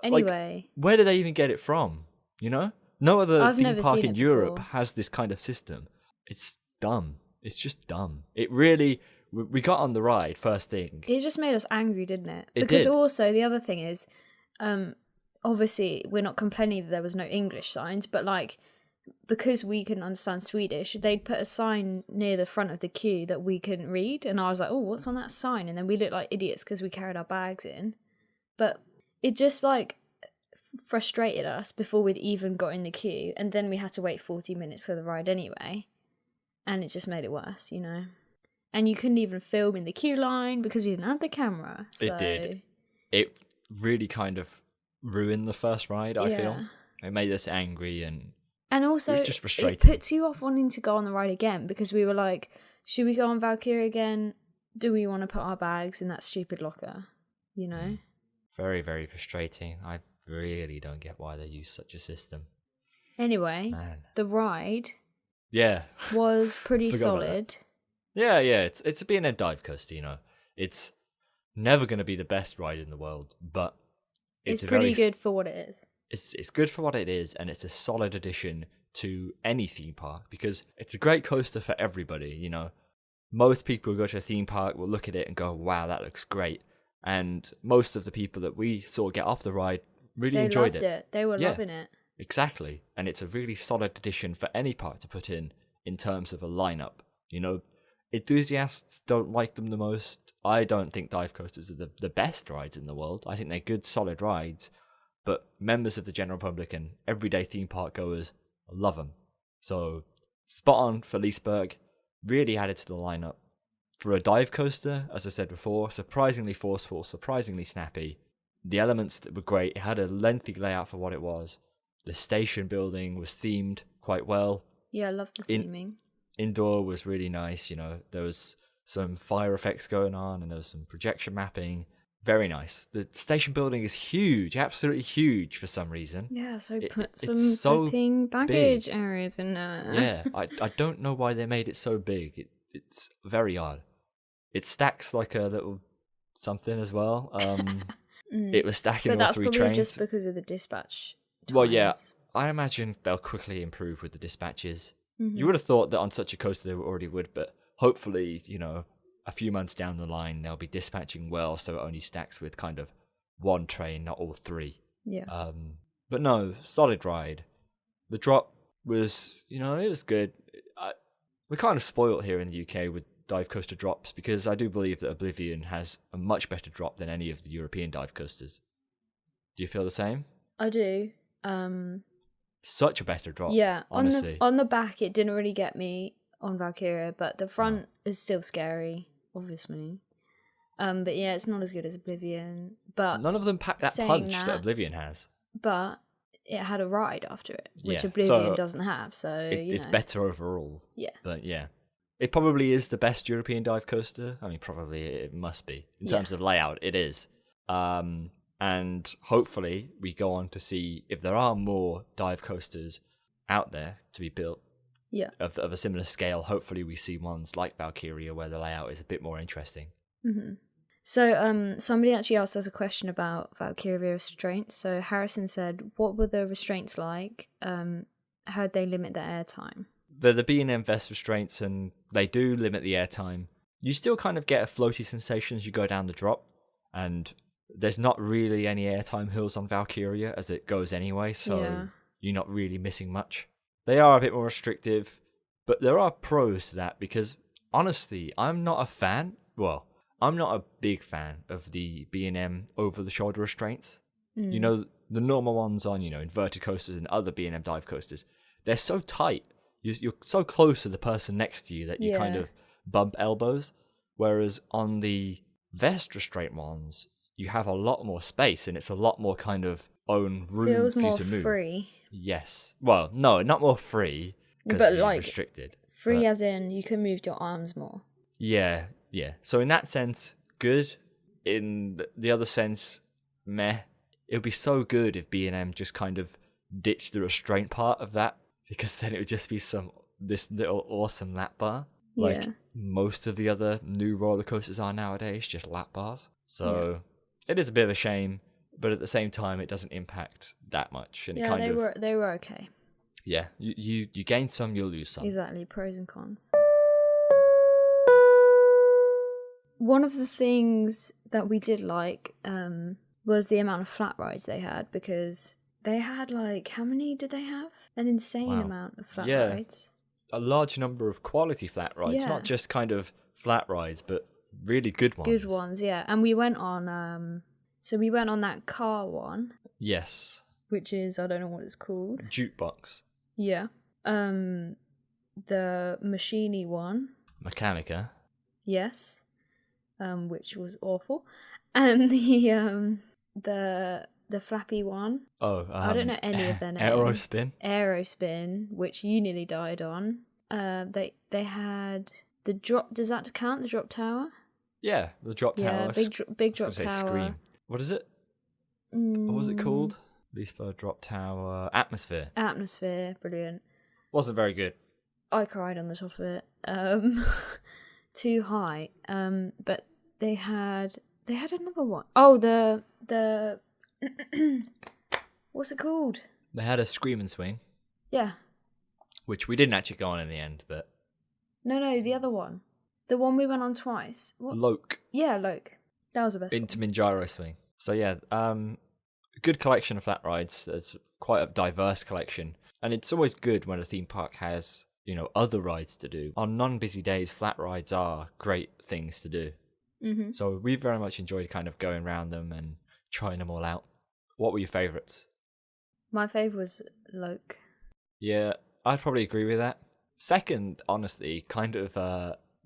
Anyway, Where did they even get it from? No other I've theme never park seen in it Europe before. has this kind of system. It's dumb. It's just dumb. It really. We got on the ride first thing. it just made us angry, didn't it? It Because did. also the other thing is, obviously we're not complaining that there was no English signs, but like because we couldn't understand Swedish, they'd put a sign near the front of the queue that we couldn't read, and I was like, "Oh, what's on that sign?" And then we looked like idiots because we carried our bags in, but it just like frustrated us before we'd even got in the queue, and then we had to wait 40 minutes for the ride anyway, and it just made it worse, And you couldn't even film in the queue line because you didn't have the camera. So, It did. It really kind of ruined the first ride, I feel. It made us angry And also, it's just frustrating. it puts you off wanting to go on the ride again because we were like, should we go on Valkyrie again? Do we want to put our bags in that stupid locker? Very, very frustrating. I really don't get why they use such a system. Anyway, Man. the ride Yeah. was pretty Forgot about solid. Yeah. It's a B&M dive coaster, It's never going to be the best ride in the world, but It's a pretty very, good for what it is. It's good for what it is, and it's a solid addition to any theme park because it's a great coaster for everybody, Most people who go to a theme park will look at it and go, wow, that looks great. And most of the people that we saw get off the ride really They enjoyed loved it. They were Yeah. loving it. Exactly. And it's a really solid addition for any park to put in terms of a lineup. Enthusiasts don't like them the most. I don't think dive coasters are the best rides in the world. I think they're good, solid rides. But members of the general public and everyday theme park goers love them. So spot on for Liseberg. Really added to the lineup. For a dive coaster, as I said before, surprisingly forceful, surprisingly snappy. The elements were great. It had a lengthy layout for what it was. The station building was themed quite well. Yeah, I love the theming. Indoor was really nice. There was some fire effects going on, and there was some projection mapping. Very nice. The station building is huge, absolutely huge for some reason. Yeah, so put it's some so flipping baggage big. areas in there. Yeah, I don't know why they made it so big. It's very odd. It stacks like a little something as well. It was stacking but all that's 3 probably trains. just because of the dispatch times. Well, yeah, I imagine they'll quickly improve with the dispatches. Mm-hmm. You would have thought that on such a coaster they already would, but hopefully, a few months down the line, they'll be dispatching well, so it only stacks with kind of 1 train, not all 3. Yeah. But no, solid ride. The drop was, it was good. We're kind of spoilt here in the UK with dive coaster drops, because I do believe that Oblivion has a much better drop than any of the European dive coasters. Do you feel the same? I do. Such a better drop. Yeah, honestly. on the back it didn't really get me on Valkyria, but the front is still scary, obviously. But yeah, it's not as good as Oblivion. But none of them pack that punch that Oblivion has. But it had a ride after it, which Yeah, Oblivion doesn't have. So it's better overall. Yeah. But yeah, it probably is the best European dive coaster. I mean, probably it must be in terms of layout. It is. And hopefully we go on to see if there are more dive coasters out there to be built. Yeah. Of a similar scale. Hopefully we see ones like Valkyria where the layout is a bit more interesting. Mm-hmm. So somebody actually asked us a question about Valkyria restraints. So Harrison said, what were the restraints like? How'd they limit the airtime? They're the B&M vest restraints, and they do limit the airtime. You still kind of get a floaty sensation as you go down the drop, and there's not really any airtime hills on Valkyria as it goes anyway, so you're not really missing much. They are a bit more restrictive, but there are pros to that, because honestly, I'm not a big fan of the B&M over-the-shoulder restraints. The normal ones on, inverted coasters and other B&M dive coasters, they're so tight. You're so close to the person next to you that you kind of bump elbows. Whereas on the vest restraint ones, you have a lot more space, and it's a lot more kind of own room Feels for you more to move. free. Yes. Well, no, not more free, because but you're like restricted. Free as in you can move your arms more. Yeah. So in that sense, good. In the other sense, meh. It would be so good if B&M just kind of ditched the restraint part of that, because then it would just be this little awesome lap bar. Like most of the other new roller coasters are nowadays, just lap bars. So it is a bit of a shame, but at the same time, it doesn't impact that much. And they were okay. Yeah, you gain some, you'll lose some. Exactly, pros and cons. One of the things that we did like was the amount of flat rides they had, because they had how many did they have? An insane amount of flat rides. A large number of quality flat rides, not just kind of flat rides, but really good ones. Good ones, yeah. And we went on that car one. Yes. Which is, I don't know what it's called. Jukebox. Yeah. The machine-y one. Mechanica. Yes. Which was awful. And the flappy one. Oh, I don't know any of their names. Aerospin, which you nearly died on. They had the drop. Does that count? The drop tower? Yeah, the drop tower. Yeah, big drop tower. Scream. What is it? What was it called? Liseberg drop tower. Atmosphere. Brilliant. Wasn't very good. I cried on the top of it. Too high. But they had another one. Oh, the what's it called? They had a scream and swing. Yeah. Which we didn't actually go on in the end, but... No, the other one. The one we went on twice. What? Loke. Yeah, Loke. That was the best one. Gyro swing. So yeah, good collection of flat rides. There's quite a diverse collection. And it's always good when a theme park has, other rides to do. On non-busy days, flat rides are great things to do. Mm-hmm. So we very much enjoyed kind of going around them and trying them all out. What were your favourites? My favourite was Loke. Yeah, I'd probably agree with that. Second, honestly, kind of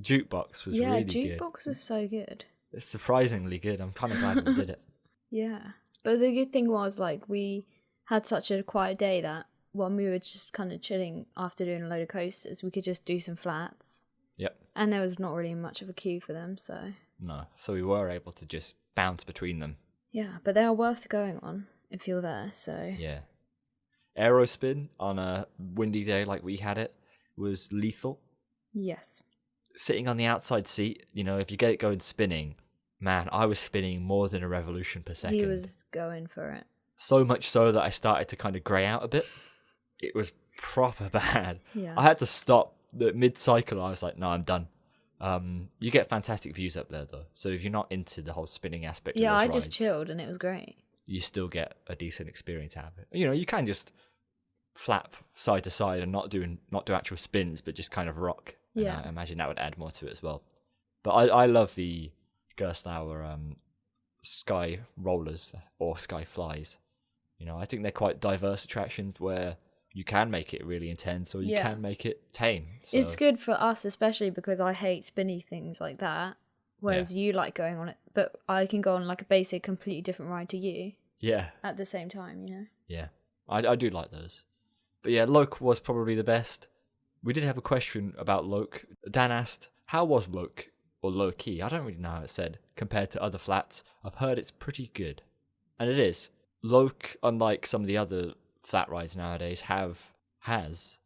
Jukebox was really good. Yeah, Jukebox is so good. It's surprisingly good. I'm kind of glad we did it. Yeah. But the good thing was, like, we had such a quiet day that when we were just kind of chilling after doing a load of coasters, we could just do some flats. Yep. And there was not really much of a queue for them, so... No, so we were able to just bounce between them. Yeah, but they are worth going on if you're there, so... Yeah. Aerospin on a windy day like we had it was lethal. Yes. Sitting on the outside seat, you know, if you get it going spinning, man, I was spinning more than a revolution per second. He was going for it. So much so that I started to kind of grey out a bit. It was proper bad. Yeah. I had to stop mid-cycle. I was like, no, I'm done. You get fantastic views up there, though. So if you're not into the whole spinning aspect of those I rides, just chilled and it was great. you still get a decent experience out of it. You know, you can just flap side to side and not do actual spins, but just kind of rock. And Yeah. I imagine that would add more to it as well. But I love the Gerstlauer sky rollers or sky flies. You know, I think they're quite diverse attractions where you can make it really intense or you can make it tame. So, it's good for us, especially because I hate spinny things like that, whereas you like going on it, but I can go on like a basic, completely different ride to you yeah, at the same time, you know? yeah, I do like those. But yeah, Loke was probably the best. We did have a question about Loke. Dan asked, how was Loke, or low-key, I don't really know how it's said, compared to other flats? I've heard it's pretty good. And it is. Loke, unlike some of the other flat rides nowadays, has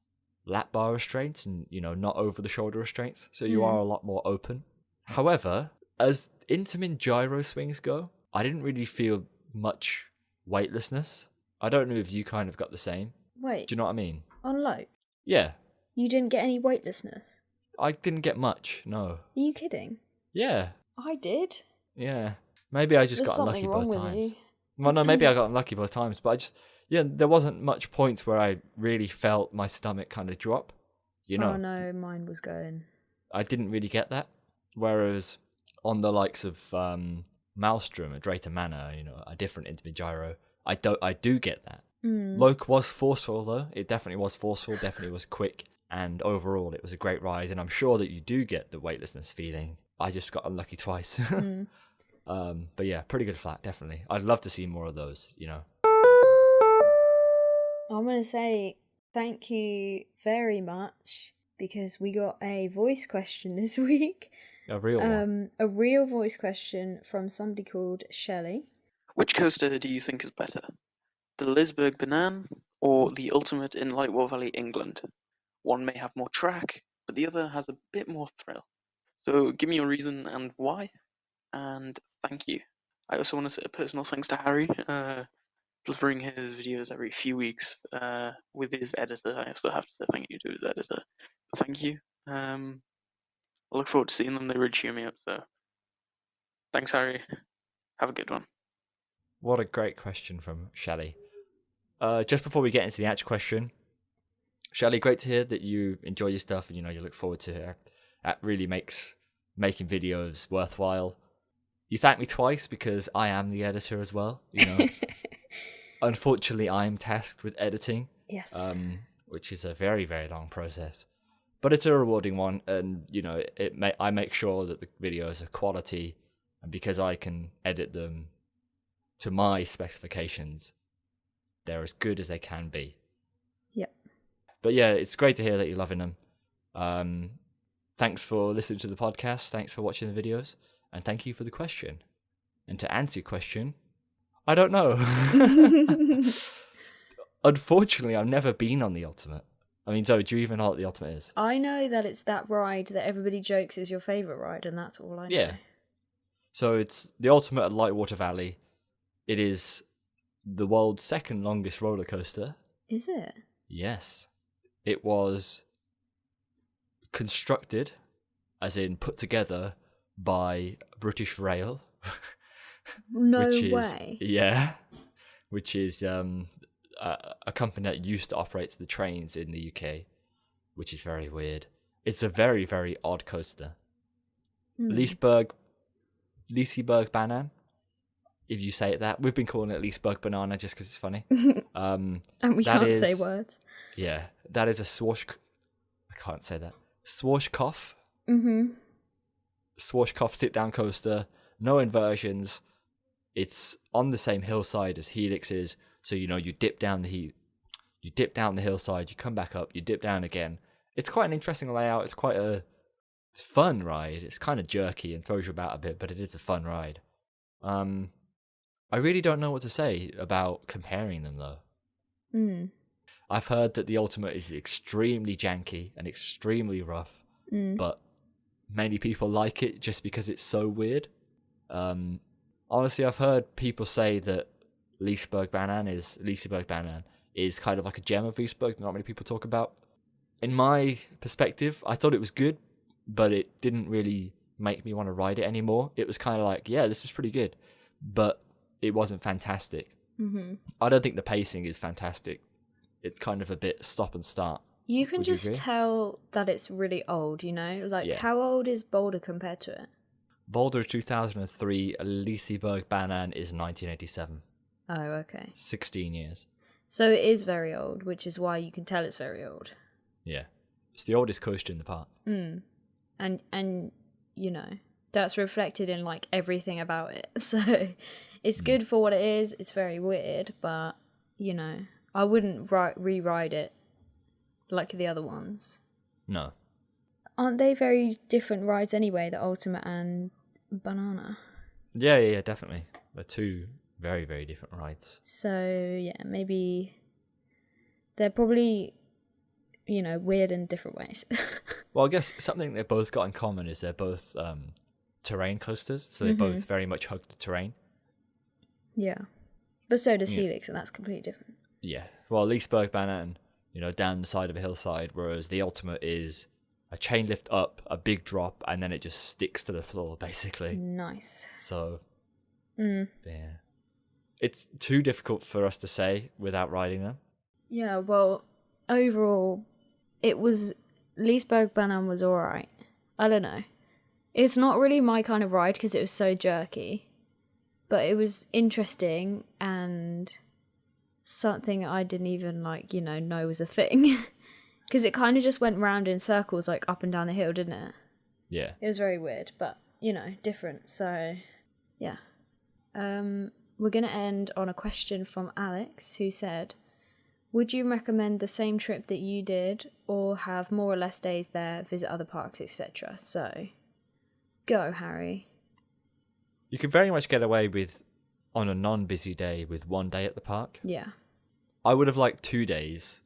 lap bar restraints and, you know, not over-the-shoulder restraints, so you are a lot more open. However, as Intamin gyro swings go, I didn't really feel much weightlessness. I don't know if you kind of got the same. Wait. Do you know what I mean? On Loke? Yeah. You didn't get any weightlessness? I didn't get much, no. Are you kidding? Yeah. I did. Yeah. Maybe I just There's got unlucky something wrong both with times. you. Well, no, maybe I got unlucky both times, but there wasn't much points where I really felt my stomach kind of drop. You know? Oh no, mine was going. I didn't really get that. Whereas on the likes of Maelstrom at Drayton Manor, you know, a different intimate gyro, I do get that. Loke was forceful though. It definitely was forceful, definitely was quick, and overall it was a great ride, and I'm sure that you do get the weightlessness feeling. I just got unlucky twice. But yeah, pretty good flat, definitely. I'd love to see more of those, you know. I'm going to say thank you very much because we got a voice question this week. A real one. A real voice question from somebody called Shelley. Which coaster do you think is better? The Liseberg Banana or the Ultimate in Lightwall Valley, England? One may have more track, but the other has a bit more thrill. So give me your reason and why, and thank you. I also want to say a personal thanks to Harry, delivering his videos every few weeks with his editor. I also have to say thank you to his editor. Thank you. I look forward to seeing them. They really cheer me up, so thanks, Harry. Have a good one. What a great question from Shelley. Just before we get into the actual question, Shelley, great to hear that you enjoy your stuff and, you know, you look forward to it. That really makes making videos worthwhile. You thank me twice because I am the editor as well, you know. Unfortunately, I am tasked with editing. Yes. Which is a very, very long process. But it's a rewarding one, and, you know, I make sure that the videos are quality, and because I can edit them to my specifications, they're as good as they can be. Yep. But yeah, it's great to hear that you're loving them. Thanks for listening to the podcast. Thanks for watching the videos. And thank you for the question. And to answer your question, I don't know. Unfortunately, I've never been on the Ultimate. I mean, Zoe, do you even know what the Ultimate is? I know that it's that ride that everybody jokes is your favourite ride, and that's all I know. Yeah. So it's the Ultimate at Lightwater Valley. It is the world's second longest roller coaster. Is it? Yes. It was constructed, as in put together, by British Rail. No way. Yeah. Which is a company that used to operate the trains in the UK, which is very weird. It's a very, very odd coaster. Liseberg Banan. if you say it that. We've been calling it Liseberg banana just because it's funny. And we can't say words. Yeah, that is a I can't say that. Schwarzkopf. Mm-hmm. Schwarzkopf sit-down coaster. No inversions. It's on the same hillside as Helix is. So, you dip down the hillside, you come back up, you dip down again. It's quite an interesting layout. It's quite a fun ride. It's kind of jerky and throws you about a bit, but it is a fun ride. I really don't know what to say about comparing them, though. I've heard that the Ultimate is extremely janky and extremely rough, but many people like it just because it's so weird. Honestly, I've heard people say that Liseberg Banan is kind of like a gem of Liseberg that not many people talk about. In my perspective, I thought it was good, but it didn't really make me want to ride it anymore. It was kind of like, yeah, this is pretty good, but it wasn't fantastic. I don't think the pacing is fantastic. It's kind of a bit stop and start. You can just tell that it's really old, How old is Boulder compared to it? Boulder 2003, Liseberg Banan is 1987. Oh, okay. 16 years. So it is very old, which is why you can tell it's very old. Yeah. It's the oldest coaster in the park. And that's reflected in like everything about it. So it's good for what it is. It's very weird, but I wouldn't re-ride it like the other ones. No. Aren't they very different rides anyway, the Ultimate and Banana? Yeah, definitely. They're two very, very different rides. So, yeah, maybe they're probably, weird in different ways. Well, I guess something they've both got in common is they're both terrain coasters, so they both very much hug the terrain. Yeah. But so does Helix, and that's completely different. Yeah. Well, Liseberg Banan, down the side of a hillside, whereas the Ultimate is a chain lift up, a big drop, and then it just sticks to the floor, basically. Nice. So, yeah. It's too difficult for us to say without riding them. Yeah, well, overall, Liseberg Banan was alright. I don't know. It's not really my kind of ride because it was so jerky, but it was interesting and something I didn't even know was a thing. Because it kind of just went round in circles, like up and down the hill, didn't it? Yeah. It was very weird, but, different. So, yeah. We're going to end on a question from Alex, who said, would you recommend the same trip that you did, or have more or less days there, visit other parks, etc.? So, go, Harry. You can very much get away with, on a non-busy day, with 1 day at the park. Yeah. I would have liked 2 days.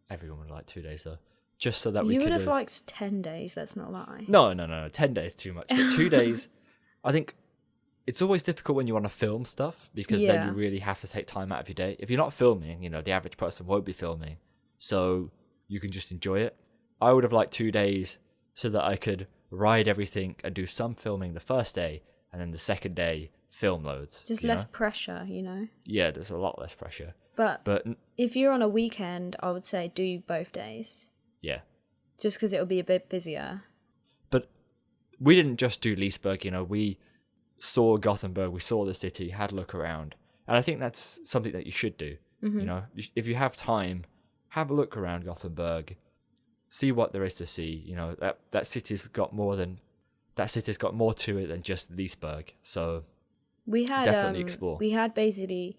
Everyone would like 2 days, though. Just so that we could You would have liked 10 days, let's not lie. No. 10 days too much. But 2 days, I think it's always difficult when you want to film stuff, because then you really have to take time out of your day. If you're not filming, the average person won't be filming. So you can just enjoy it. I would have liked 2 days so that I could ride everything and do some filming the first day, and then the second day, film loads. Just less pressure, Yeah, there's a lot less pressure. But if you're on a weekend, I would say do both days. Yeah. Just because it'll be a bit busier. But we didn't just do Liseberg, we saw Gothenburg, we saw the city, had a look around. And I think that's something that you should do. If you have time, have a look around Gothenburg, see what there is to see. That city's got more to it than just Liseberg. So we had definitely explore. We had basically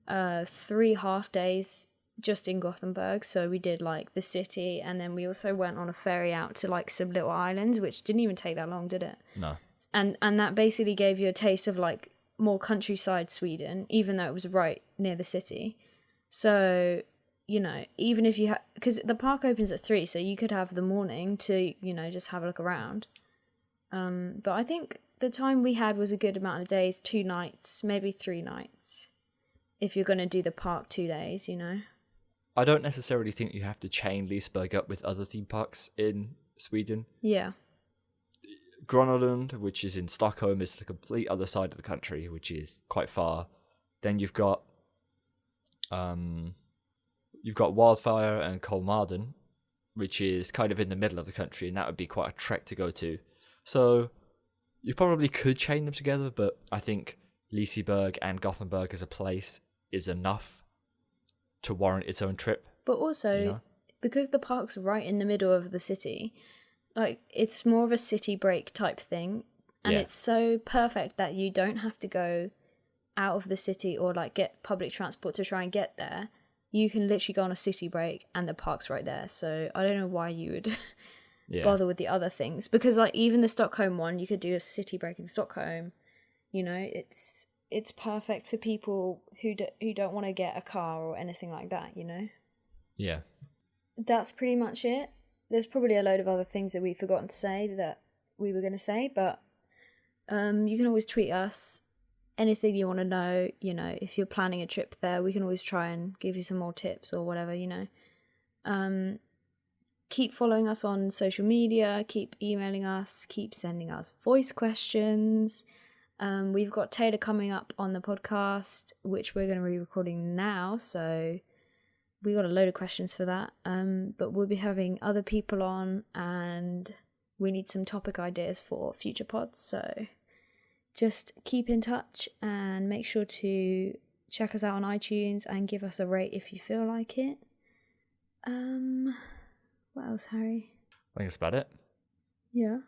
3 half days just in Gothenburg. So we did like the city, and then we also went on a ferry out to like some little islands, which didn't even take that long, did it? No. And that basically gave you a taste of like more countryside Sweden, even though it was right near the city. So, even if you because the park opens at 3, so you could have the morning to, just have a look around. But I think the time we had was a good amount of days, 2 nights, maybe 3 nights, if you're going to do the park 2 days, I don't necessarily think you have to chain Liseberg up with other theme parks in Sweden. Yeah. Grönlund, which is in Stockholm, is the complete other side of the country, which is quite far. Then you've got Wildfire and Kolmården, which is kind of in the middle of the country, and that would be quite a trek to go to. So you probably could chain them together, but I think Liseberg and Gothenburg as a place is enough to warrant its own trip. But also, because the park's right in the middle of the city, like, it's more of a city break type thing, and it's so perfect that you don't have to go out of the city or like get public transport to try and get there. You can literally go on a city break and the park's right there. So I don't know why you would bother with the other things, because like even the Stockholm one, you could do a city break in Stockholm. You know, it's perfect for people who don't want to get a car or anything like that, you know. Yeah. That's pretty much it. There's probably a load of other things that we've forgotten to say that we were going to say, but you can always tweet us anything you want to know. You know, if you're planning a trip there, we can always try and give you some more tips or whatever, you know. Keep following us on social media, keep emailing us, keep sending us voice questions. We've got Taylor coming up on the podcast, which we're going to be recording now, so we got a load of questions for that. But we'll be having other people on, and we need some topic ideas for future pods, so just keep in touch and make sure to check us out on iTunes and give us a rate if you feel like it. What else, Harry? I think that's about it. Yeah.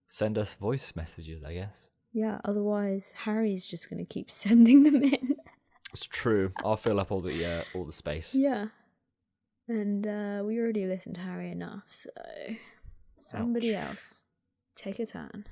Send us voice messages, I guess. Yeah, otherwise Harry's just going to keep sending them in. It's true. I'll fill up all the space. Yeah. And we already listened to Harry enough, so somebody else take a turn.